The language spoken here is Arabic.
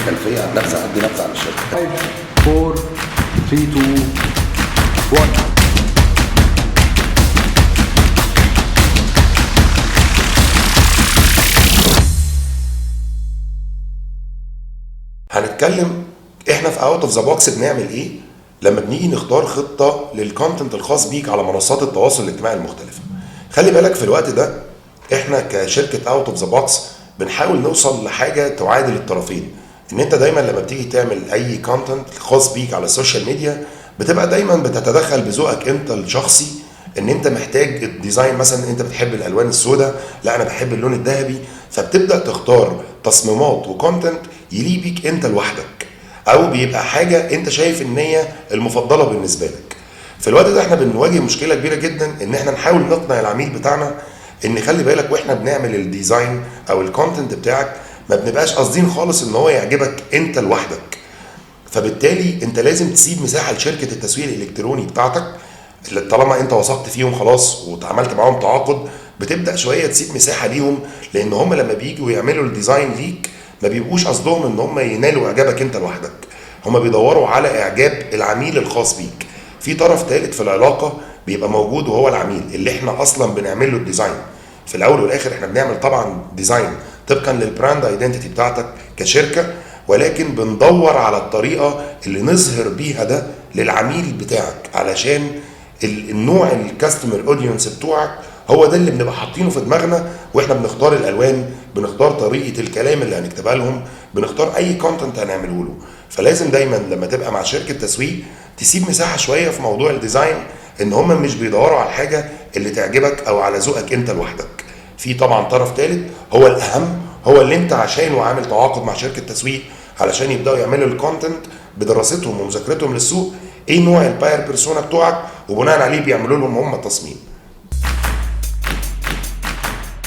خلفيه عن نفسي، ادي نفسي عن الشركه. 5 4 3 2 1. هنتكلم احنا في اوت اوف ذا بوكس بنعمل ايه لما بنيجي نختار خطه للكونتنت الخاص بيك على منصات التواصل الاجتماعي المختلفه. خلي بالك في الوقت ده احنا كشركه اوت اوف ذا بوكس بنحاول نوصل لحاجه تعادل الطرفين. ان انت دايما لما بتيجي تعمل اي كونتنت خاص بيك على السوشيال ميديا بتبقى دايما بتتدخل بذوقك انت الشخصي، ان انت محتاج الديزاين، مثلا انت بتحب الالوان السوداء، لا انا بحب اللون الذهبي، فبتبدا تختار تصميمات وكونتنت يليق بيك انت لوحدك، او بيبقى حاجه انت شايف ان هي المفضله بالنسبه لك. في الوقت ده احنا بنواجه مشكله كبيره جدا، ان احنا نحاول نقنع العميل بتاعنا ان خلي بالك واحنا بنعمل الديزاين او الكونتنت بتاعك ما بنبقاش قاصدين خالص ان هو يعجبك انت لوحدك. فبالتالي انت لازم تسيب مساحه لشركه التسويق الالكتروني بتاعتك، اللي طالما انت وثقت فيهم خلاص واتعاملت معاهم تعاقد، بتبدا شويه تسيب مساحه ليهم، لان هم لما بييجوا يعملوا الديزاين ليك ما بيبقوش قصدهم ان هم ينالوا اعجابك انت لوحدك، هم بيدوروا على اعجاب العميل الخاص بيك. في طرف ثالث في العلاقه بيبقى موجود وهو العميل اللي احنا اصلا بنعمل له الديزاين. في الاول والاخر احنا بنعمل طبعا ديزاين طبقا للبراند ايدنتيتي بتاعتك كشركه، ولكن بندور على الطريقه اللي نظهر بيها ده للعميل بتاعك، علشان النوع الكاستمر اودينس بتوعك هو ده اللي بنبقى حاطينه في دماغنا واحنا بنختار الالوان، بنختار طريقه الكلام اللي هنكتبها لهم، بنختار اي كونتنت هنعمله له. فلازم دايما لما تبقى مع شركه تسويق تسيب مساحه شويه في موضوع الديزاين، ان هم مش بيدوروا على الحاجه اللي تعجبك او على ذوقك انت لوحدك. في طبعا طرف ثالث هو الاهم، هو اللي انت عشانه عامل تعاقد مع شركه تسويق علشان يبداوا يعملوا الكونتنت بدراستهم ومذاكرتهم للسوق، ايه نوع الباير بيرسونا بتوعك، وبناء عليه بيعملوا لهم هم التصميم.